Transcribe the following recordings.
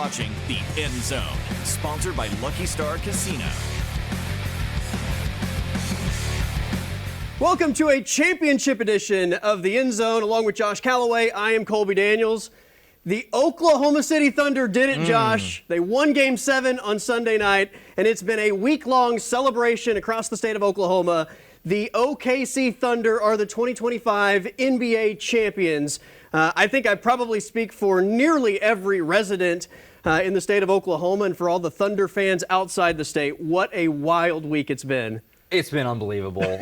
watching The End Zone, sponsored by Lucky Star Casino. Welcome to a championship edition of The End Zone. Along with Josh Callaway, I am Colby Daniels. The Oklahoma City Thunder did it, Josh. They won Game 7 on Sunday night, and it's been a week-long celebration across the state of Oklahoma. The OKC Thunder are the 2025 NBA champions. I think I probably speak for nearly every resident in the state of Oklahoma and for all the Thunder fans outside the state. What a wild week it's been. It's been unbelievable.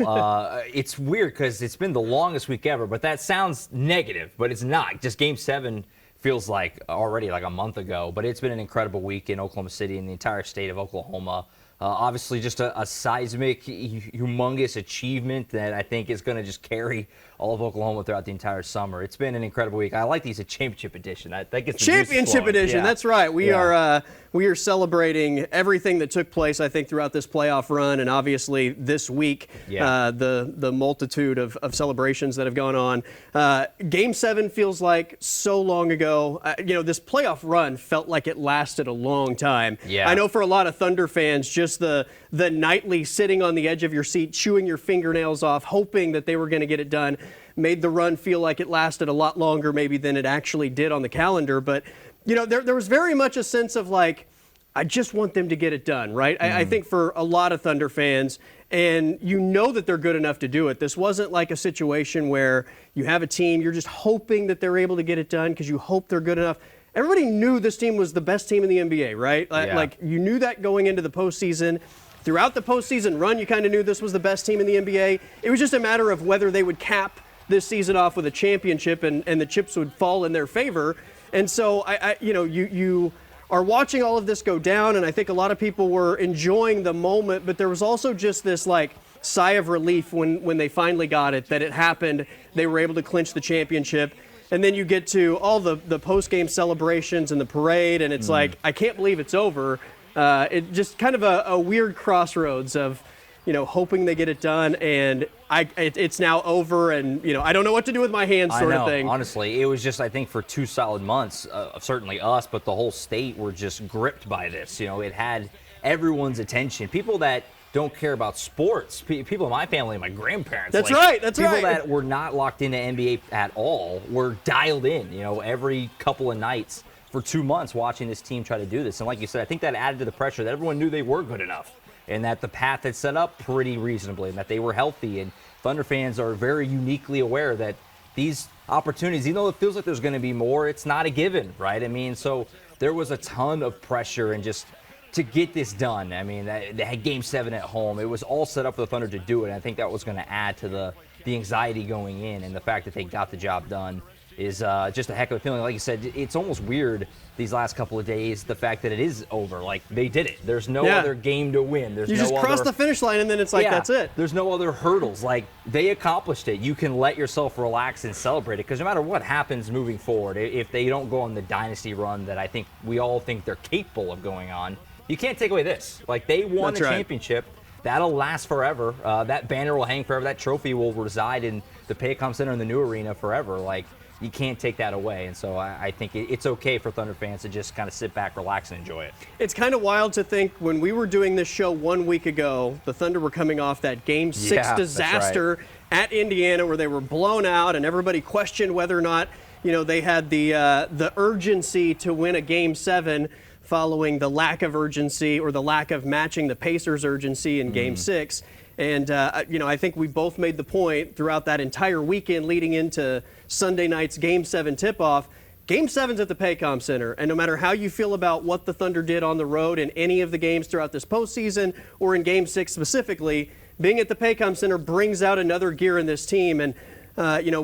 It's weird because it's been the longest week ever, but that sounds negative, but it's not. Just Game 7 feels like already like a month ago, but it's been an incredible week in Oklahoma City and the entire state of Oklahoma. Obviously, just a seismic, humongous achievement that I think is going to just carry all of Oklahoma throughout the entire summer. It's been an incredible week. I like these a championship edition. That gets the championship edition. Yeah. That's right. We are celebrating everything that took place, I think, throughout this playoff run, and obviously this week, the multitude of celebrations that have gone on. Game 7 feels like so long ago. This playoff run felt like it lasted a long time. Yeah. I know for a lot of Thunder fans, just the nightly sitting on the edge of your seat, chewing your fingernails off, hoping that they were going to get it done, made the run feel like it lasted a lot longer maybe than it actually did on the calendar. But, there was very much a sense of like, I just want them to get it done, right? I think for a lot of Thunder fans, and that they're good enough to do it. This wasn't like a situation where you have a team, you're just hoping that they're able to get it done because you hope they're good enough. Everybody knew this team was the best team in the NBA, right? Yeah. Like, you knew that going into the postseason. Throughout the postseason run, you kind of knew this was the best team in the NBA. It was just a matter of whether they would cap this season off with a championship and the chips would fall in their favor. And so, you are watching all of this go down, and I think a lot of people were enjoying the moment, but there was also just this, like, sigh of relief when they finally got it, that it happened. They were able to clinch the championship. And then you get to all the post-game celebrations and the parade, and it's like, I can't believe it's over. It just kind of a weird crossroads of, hoping they get it done, and it's now over, and, I don't know what to do with my hands sort of thing. Honestly, it was just, I think, for 2 solid months, certainly us, but the whole state were just gripped by this. It had everyone's attention. People that don't care about sports. People in my family, my grandparents. That's right. People that were not locked into NBA at all were dialed in, every couple of nights for 2 months watching this team try to do this. And like you said, I think that added to the pressure that everyone knew they were good enough and that the path had set up pretty reasonably and that they were healthy. And Thunder fans are very uniquely aware that these opportunities, even though it feels like there's going to be more, it's not a given, right? I mean, so there was a ton of pressure and just to get this done. I mean, they had Game 7 at home. It was all set up for the Thunder to do it. And I think that was going to add to the anxiety going in, and the fact that they got the job done is just a heck of a feeling. Like you said, it's almost weird these last couple of days, the fact that it is over. Like, they did it. There's no other game to win. You just cross the finish line, and then it's like, that's it. There's no other hurdles. Like, they accomplished it. You can let yourself relax and celebrate it, because no matter what happens moving forward, if they don't go on the dynasty run that I think we all think they're capable of going on, you can't take away this. Like, they won a championship. That'll last forever. That banner will hang forever. That trophy will reside in the Paycom Center in the new arena forever. Like, you can't take that away. And so I think it's okay for Thunder fans to just kind of sit back, relax, and enjoy it. It's kind of wild to think when we were doing this show 1 week ago, the Thunder were coming off that Game 6 disaster at Indiana where they were blown out and everybody questioned whether or not, they had the urgency to win a Game 7 following the lack of urgency or the lack of matching the Pacers' urgency in Game 6. And, I think we both made the point throughout that entire weekend leading into Sunday night's Game 7 tip-off. Game 7's at the Paycom Center, and no matter how you feel about what the Thunder did on the road in any of the games throughout this postseason or in Game 6 specifically, being at the Paycom Center brings out another gear in this team. And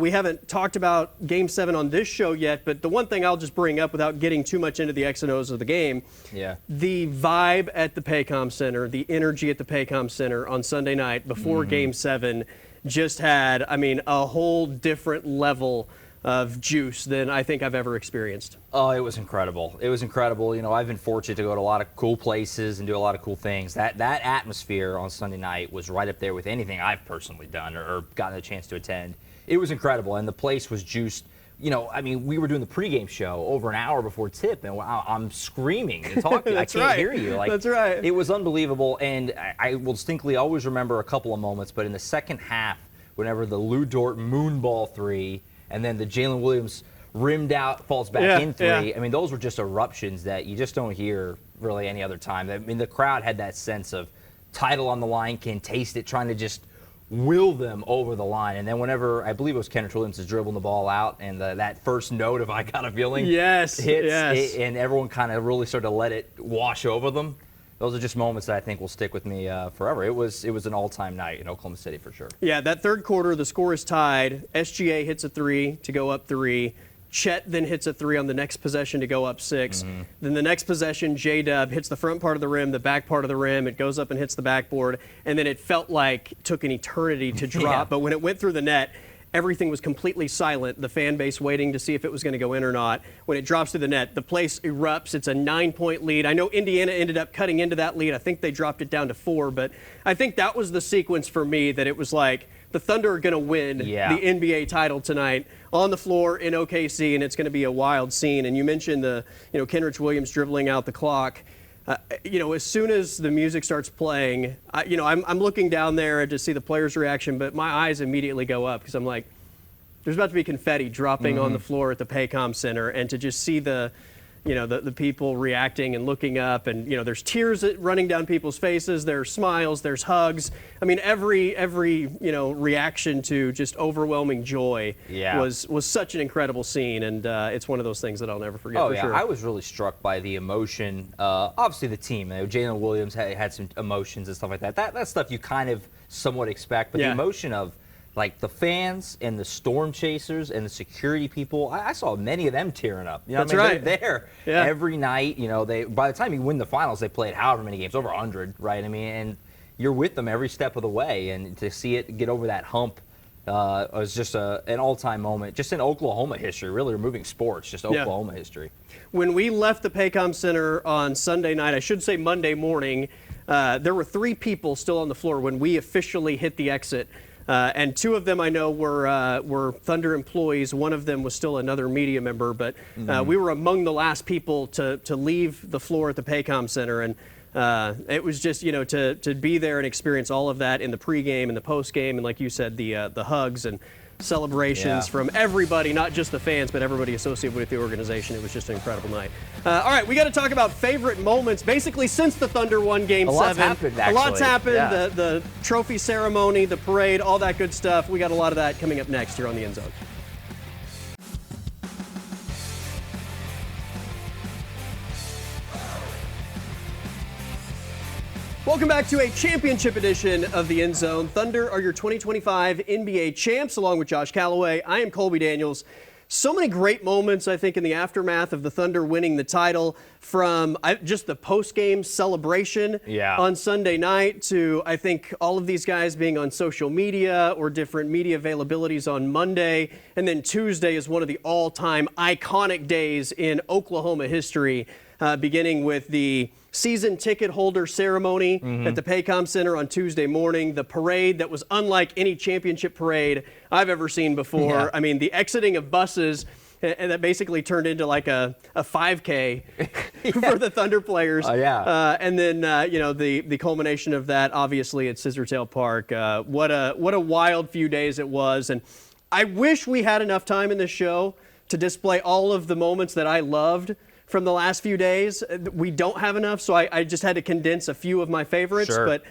we haven't talked about Game 7 on this show yet, but the one thing I'll just bring up without getting too much into the X and O's of the game, the vibe at the Paycom Center, the energy at the Paycom Center on Sunday night before Game 7 just had, a whole different level of juice than I think I've ever experienced. Oh, it was incredible. It was incredible. I've been fortunate to go to a lot of cool places and do a lot of cool things. That atmosphere on Sunday night was right up there with anything I've personally done or gotten a chance to attend. It was incredible, and the place was juiced I mean, we were doing the pregame show over an hour before tip, and I'm screaming to talk to you. I can't hear you. That's right. It was unbelievable, and I will distinctly always remember a couple of moments, but in the second half, whenever the Lou Dort moonball three, and then the Jalen Williams rimmed out, falls back in three, I mean, those were just eruptions that you just don't hear really any other time. I mean, the crowd had that sense of title on the line, can taste it, trying to just will them over the line. And then whenever, I believe it was Kenrich Williams is dribbling the ball out, and that first note of I Got a Feeling hits, and everyone kind of really started to let it wash over them. Those are just moments that I think will stick with me forever. It was an all-time night in Oklahoma City for sure. Yeah, that third quarter, the score is tied. SGA hits a three to go up 3. Chet then hits a 3 on the next possession to go up 6. Then the next possession, J-Dub hits the front part of the rim, the back part of the rim. It goes up and hits the backboard. And then it felt like it took an eternity to drop. But when it went through the net, everything was completely silent. The fan base waiting to see if it was going to go in or not. When it drops to the net, the place erupts. It's a 9-point lead. I know Indiana ended up cutting into that lead. I think they dropped it down to 4. But I think that was the sequence for me, that it was like the Thunder are going to win the NBA title tonight on the floor in OKC, and it's going to be a wild scene. And you mentioned Kenrich Williams dribbling out the clock. As soon as the music starts playing, I'm looking down there to see the players' reaction, but my eyes immediately go up because I'm like, there's about to be confetti dropping on the floor at the Paycom Center, and to just see the people reacting and looking up, and there's tears running down people's faces, there's smiles, there's hugs. I mean, every reaction to just overwhelming joy was such an incredible scene, and it's one of those things that I'll never forget. Sure. I was really struck by the emotion. Obviously, the team. Jalen Williams had some emotions and stuff like that. That stuff you kind of somewhat expect, but the emotion of like the fans and the storm chasers and the security people, I saw many of them tearing up. That's right. They're there every night. By the time you win the finals, they played however many games, over 100, right? I mean, and you're with them every step of the way, and to see it get over that hump was just an all-time moment, just in Oklahoma history, really removing sports, just Oklahoma history. When we left the Paycom Center on Sunday night, I should say Monday morning, there were 3 people still on the floor when we officially hit the exit. And 2 of them I know were Thunder employees. One of them was still another media member, but we were among the last people to leave the floor at the Paycom Center. And it was just, to be there and experience all of that in the pregame and the postgame, and like you said, the hugs and celebrations from everybody, not just the fans, but everybody associated with the organization. It was just an incredible night. All right, we got to talk about favorite moments, basically since the Thunder won Game 7. A lot's happened, actually. A lot's happened. The trophy ceremony, the parade, all that good stuff. We got a lot of that coming up next here on the End Zone. Welcome back to a championship edition of the End Zone. Thunder are your 2025 NBA champs, along with Josh Callaway. I am Colby Daniels. So many great moments, I think, in the aftermath of the Thunder winning the title, from just the post-game celebration on Sunday night to, I think, all of these guys being on social media or different media availabilities on Monday. And then Tuesday is one of the all-time iconic days in Oklahoma history, beginning with the season ticket holder ceremony at the Paycom Center on Tuesday morning, the parade that was unlike any championship parade I've ever seen before. I mean, the exiting of buses, and that basically turned into like a 5K for the Thunder players. And then, the culmination of that, obviously, at Scissortail Park. What a wild few days it was. And I wish we had enough time in this show to display all of the moments that I loved from the last few days. We don't have enough, so I just had to condense a few of my favorites. But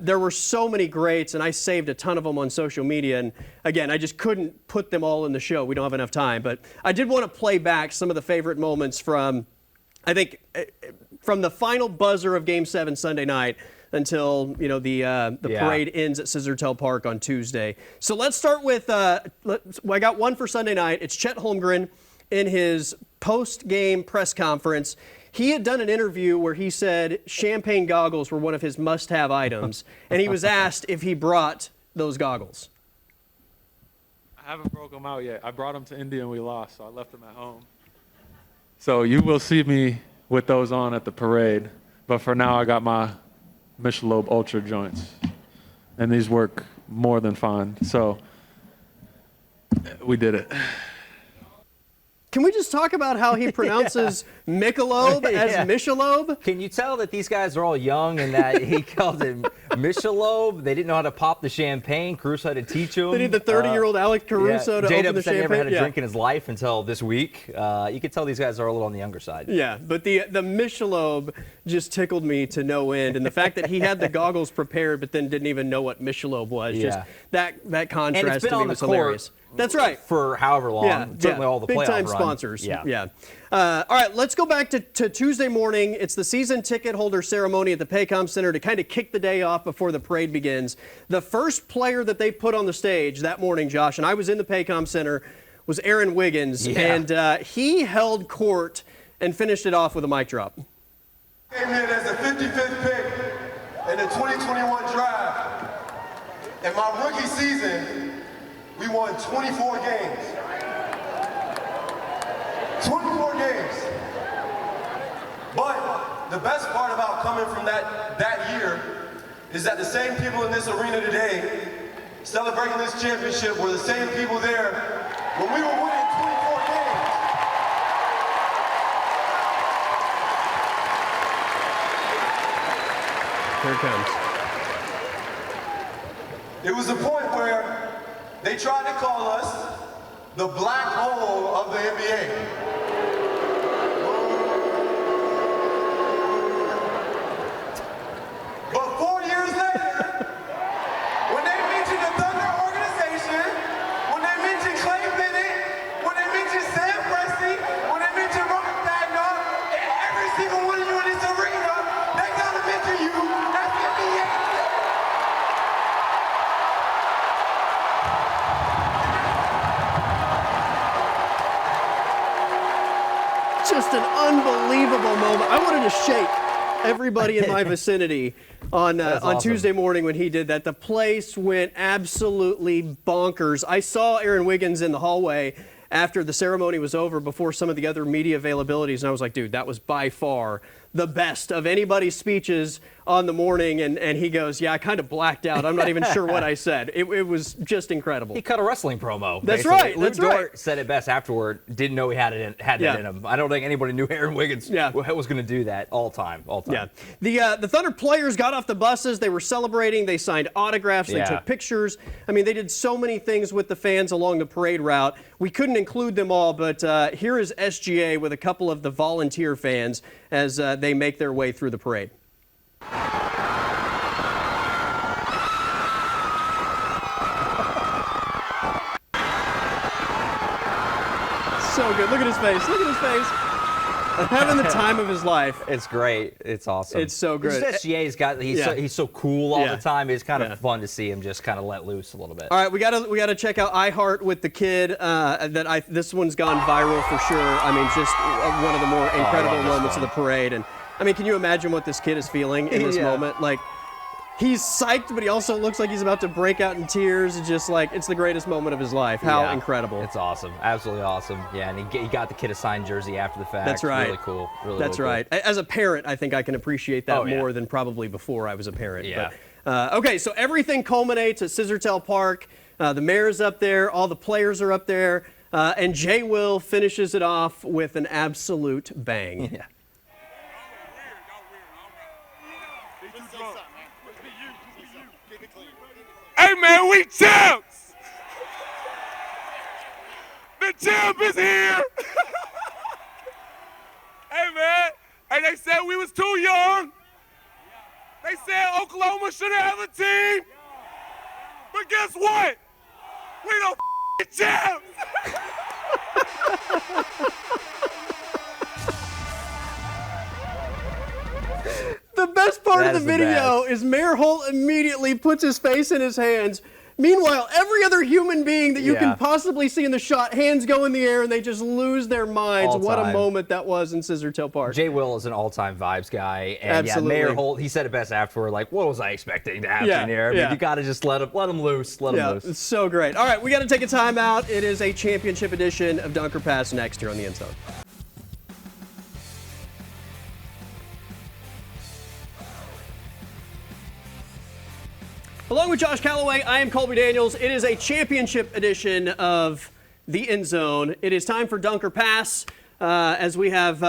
there were so many greats, and I saved a ton of them on social media. And again, I just couldn't put them all in the show. We don't have enough time. But I did want to play back some of the favorite moments from, I think, from the final buzzer of Game 7 Sunday night until the parade ends at Scissortail Park on Tuesday. So let's start with, I got one for Sunday night. It's Chet Holmgren in his post-game press conference. He had done an interview where he said champagne goggles were one of his must-have items, and he was asked if he brought those goggles. I haven't broke them out yet. I brought them to India and we lost, so I left them at home. So you will see me with those on at the parade, but for now I got my Michelob Ultra joints, and these work more than fine. So we did it. Can we just talk about how he pronounces Michelob as Michelob? Can you tell that these guys are all young and that he called it Michelob? They didn't know how to pop the champagne. Caruso had to teach them. They need the 30-year-old Alec Caruso to open the J-Dub said champagne. he never had a drink in his life until this week. You could tell these guys are a little on the younger side. Yeah, but the Michelob just tickled me to no end. And the fact that he had the goggles prepared but then didn't even know what Michelob was, just that contrast to me was hilarious. That's right. For however long, certainly all the playoff big-time run. sponsors. Yeah. All right, let's go back to Tuesday morning. It's the season ticket holder ceremony at the Paycom Center to kind of kick the day off before the parade begins. The first player that they put on the stage that morning, Josh, and I was in the Paycom Center, was Aaron Wiggins, and he held court and finished it off with a mic drop. Came in as the 55th pick in the 2021 draft. In my rookie season, we won 24 games. 24 games. But the best part about coming from that year is that the same people in this arena today celebrating this championship were the same people there when we were winning 24 games. Here it comes. It was a point where they tried to call us the black hole of the NBA. But 4 years later, when they mentioned the Thunder organization, when they mentioned Clay Bennett, when they mentioned Sam Presti, when they mentioned Robert Wagner, and every single one of you in this arena, they gotta mention you as the NBA. Just an unbelievable moment. I wanted to shake everybody in my vicinity on awesome. Tuesday morning when he did that. The place went absolutely bonkers. I saw Aaron Wiggins in the hallway after the ceremony was over before some of the other media availabilities, and I was like, dude, that was by far the best of anybody's speeches on the morning, and he goes, yeah, I kind of blacked out. I'm not even sure what I said. It was just incredible. He cut a wrestling promo. That's basically. right. Luke That's Dort right. said it best afterward. Didn't know he had it in him. I don't think anybody knew Aaron Wiggins was going to do that all time. Yeah. The Thunder players got off the buses. They were celebrating. They signed autographs. They took pictures. I mean, they did so many things with the fans along the parade route. We couldn't include them all, but here is SGA with a couple of the volunteer fans as they make their way through the parade. So good. Look at his face. Look at his face. Having the time of his life. It's great. It's awesome. It's so good. SGA's got he's so cool all the time. It's kind of fun to see him just kind of let loose a little bit. All right, we gotta check out iHeart with the kid. This one's gone viral for sure. I mean, just one of the more incredible moments of the parade. And I mean, can you imagine what this kid is feeling in this moment? Like, he's psyched, but he also looks like he's about to break out in tears. It's just like, it's the greatest moment of his life. How incredible. It's awesome. Absolutely awesome. Yeah, and he got the kid a signed jersey after the fact. That's right. Really cool. That's really right. Cool. As a parent, I think I can appreciate that more than probably before I was a parent. Yeah. But, okay, so everything culminates at Scissortail Park. The mayor's up there. All the players are up there. And Jay Will finishes it off with an absolute bang. Yeah. Hey man, we champs! The champ is here! Hey man, hey, they said we was too young. They said Oklahoma shouldn't have a team. But guess what? We the champs! The best part of the video is Mayor Holt immediately puts his face in his hands. Meanwhile, every other human being that you can possibly see in the shot, hands go in the air and they just lose their minds. What a moment that was in Scissortail Park. Jay Will is an all-time vibes guy. And Absolutely. Mayor Holt, he said it best afterward, like, what was I expecting to happen here? I mean, you got to just let him loose. Let him loose. It's so great. All right, we got to take a timeout. It is a championship edition of Dunker Pass next here on the End Zone. Along with Josh Callaway, I am Colby Daniels. It is a championship edition of the end zone. It is time for Dunk or Pass, as we have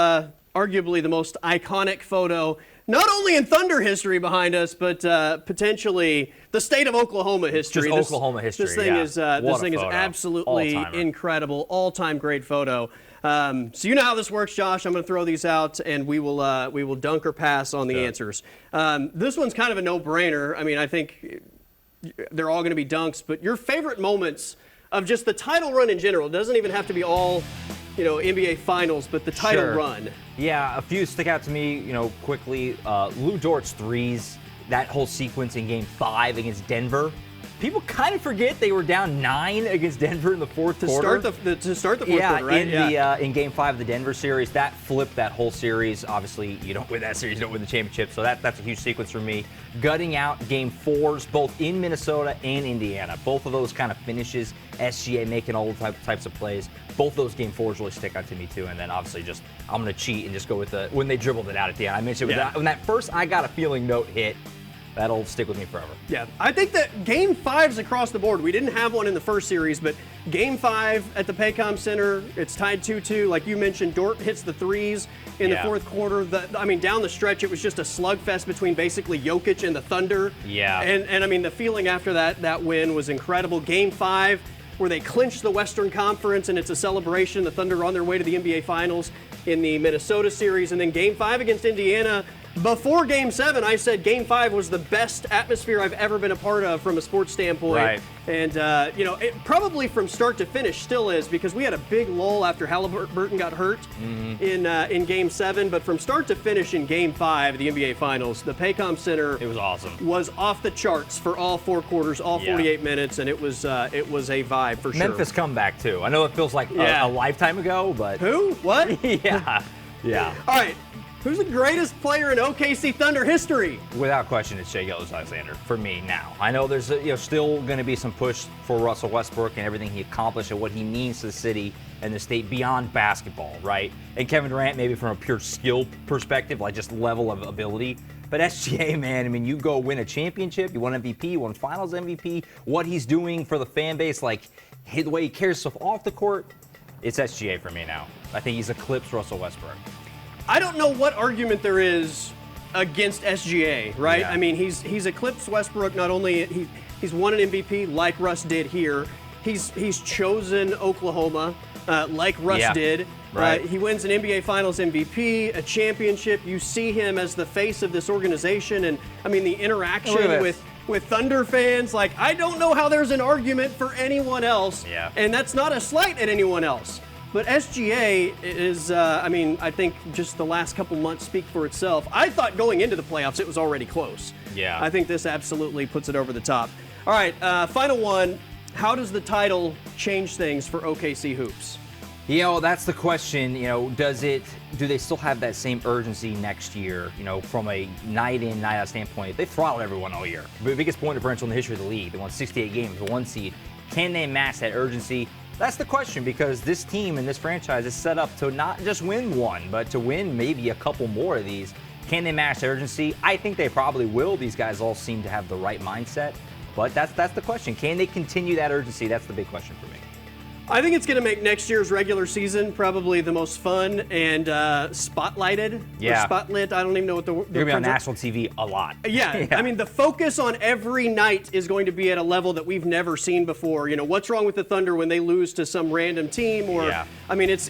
arguably the most iconic photo, not only in Thunder history behind us, but potentially the state of Oklahoma history. Just Oklahoma history. This thing is photo. absolutely All-timer. incredible, all-time great photo. So you know how this works, Josh. I'm going to throw these out, and we will dunk or pass on the answers. This one's kind of a no-brainer. I mean, I think they're all going to be dunks, but your favorite moments of just the title run in general. It doesn't even have to be all, NBA Finals, but the title run. Yeah, a few stick out to me, quickly. Lou Dort's threes, that whole sequence in Game 5 against Denver. People kind of forget they were down 9 against Denver in the fourth quarter. To start the fourth quarter, right? In Game 5 of the Denver series, that flipped that whole series. Obviously, you don't win that series, you don't win the championship, so that's a huge sequence for me. Gutting out Game 4s, both in Minnesota and Indiana. Both of those kind of finishes, SGA making all the types of plays. Both of those Game 4s really stick out to me, too. And then, obviously, I'm going to cheat and just go with when they dribbled it out at the end. I mentioned when that first I Got a Feeling note hit, that'll stick with me forever. Yeah, I think that Game 5's across the board. We didn't have one in the first series, but Game 5 at the Paycom Center, it's tied 2-2. Like you mentioned, Dort hits the threes in the fourth quarter. Down the stretch, it was just a slugfest between basically Jokic and the Thunder. Yeah. And I mean, the feeling after that win was incredible. Game 5, where they clinched the Western Conference, and it's a celebration. The Thunder are on their way to the NBA Finals in the Minnesota series. And then Game 5 against Indiana. Before Game 7, I said Game 5 was the best atmosphere I've ever been a part of from a sports standpoint. Right. And, it probably from start to finish still is, because we had a big lull after Halliburton got hurt in Game 7. But from start to finish in Game 5 of the NBA Finals, the Paycom Center It was awesome. Was off the charts for all 4 quarters, all 48 minutes, and it was a vibe for sure. Memphis comeback, too. I know it feels like a lifetime ago, but... Who? What? Yeah. All right. Who's the greatest player in OKC Thunder history? Without question, it's Shai Gilgeous-Alexander for me now. I know there's still going to be some push for Russell Westbrook and everything he accomplished and what he means to the city and the state beyond basketball, right? And Kevin Durant, maybe from a pure skill perspective, like just level of ability. But SGA, man, I mean, you go win a championship, you won MVP, you won Finals MVP. What he's doing for the fan base, like the way he carries stuff off the court, it's SGA for me now. I think he's eclipsed Russell Westbrook. I don't know what argument there is against SGA, right? Yeah. I mean, he's eclipsed Westbrook. Not only he's won an MVP like Russ did here. He's chosen Oklahoma like Russ did. Right. He wins an NBA Finals MVP, a championship. You see him as the face of this organization, and I mean the interaction with Thunder fans. Like, I don't know how there's an argument for anyone else. Yeah. And that's not a slight at anyone else. But SGA is, I think just the last couple months speak for itself. I thought going into the playoffs it was already close. Yeah. I think this absolutely puts it over the top. All right, final one. How does the title change things for OKC Hoops? That's the question. Do they still have that same urgency next year, from a night in, night out standpoint? They throttled everyone all year. The biggest point differential in the history of the league. They won 68 games, the 1 seed. Can they match that urgency? That's the question, because this team and this franchise is set up to not just win one, but to win maybe a couple more of these. Can they match the urgency? I think they probably will. These guys all seem to have the right mindset. But that's the question. Can they continue that urgency? That's the big question for me. I think it's going to make next year's regular season probably the most fun and spotlighted. Yeah. Or spotlit. I don't even know what the You're going to be on national TV a lot. Yeah. I mean, the focus on every night is going to be at a level that we've never seen before. What's wrong with the Thunder when they lose to some random team? Or, I mean, there's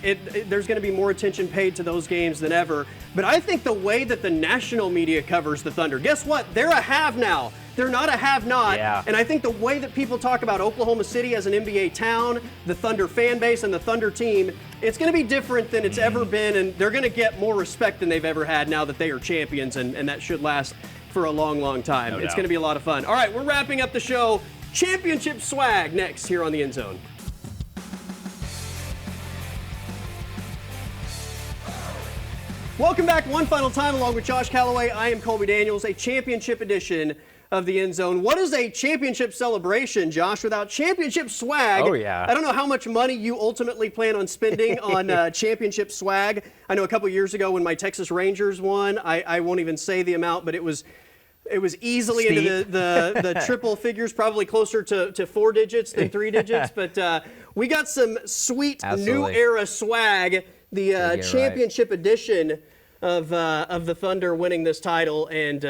going to be more attention paid to those games than ever. But I think the way that the national media covers the Thunder, guess what? They're a have now. They're not a have-not. Yeah. And I think the way that people talk about Oklahoma City as an NBA town, the Thunder fan base, and the Thunder team, it's going to be different than it's ever been, and they're going to get more respect than they've ever had now that they are champions, and that should last for a long, long time. No it's doubt. going to be a lot of fun. All right, we're wrapping up the show. Championship swag next here on the End Zone. Welcome back one final time along with Josh Callaway. I am Colby Daniels, a championship edition of the End Zone. What is a championship celebration, Josh, without championship swag? Oh, yeah. I don't know how much money you ultimately plan on spending on championship swag. I know a couple years ago when my Texas Rangers won, I won't even say the amount, but it was easily into the triple figures, probably closer to 4 digits than 3 digits. But We got some sweet Absolutely. new era swag, the championship edition of the Thunder winning this title. And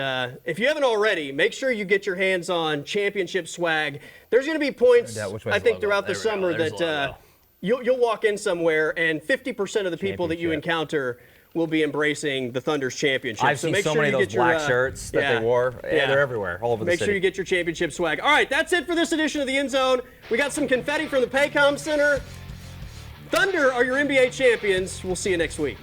if you haven't already, make sure you get your hands on championship swag. There's going to be points, I think, throughout the summer that you'll walk in somewhere and 50% of the people that you encounter will be embracing the Thunder's championship. I've seen so many of those black shirts that they wore. Yeah, they're everywhere, all over the city. Make sure you get your championship swag. All right, that's it for this edition of the End Zone. We got some confetti from the Paycom Center. Thunder are your NBA champions. We'll see you next week.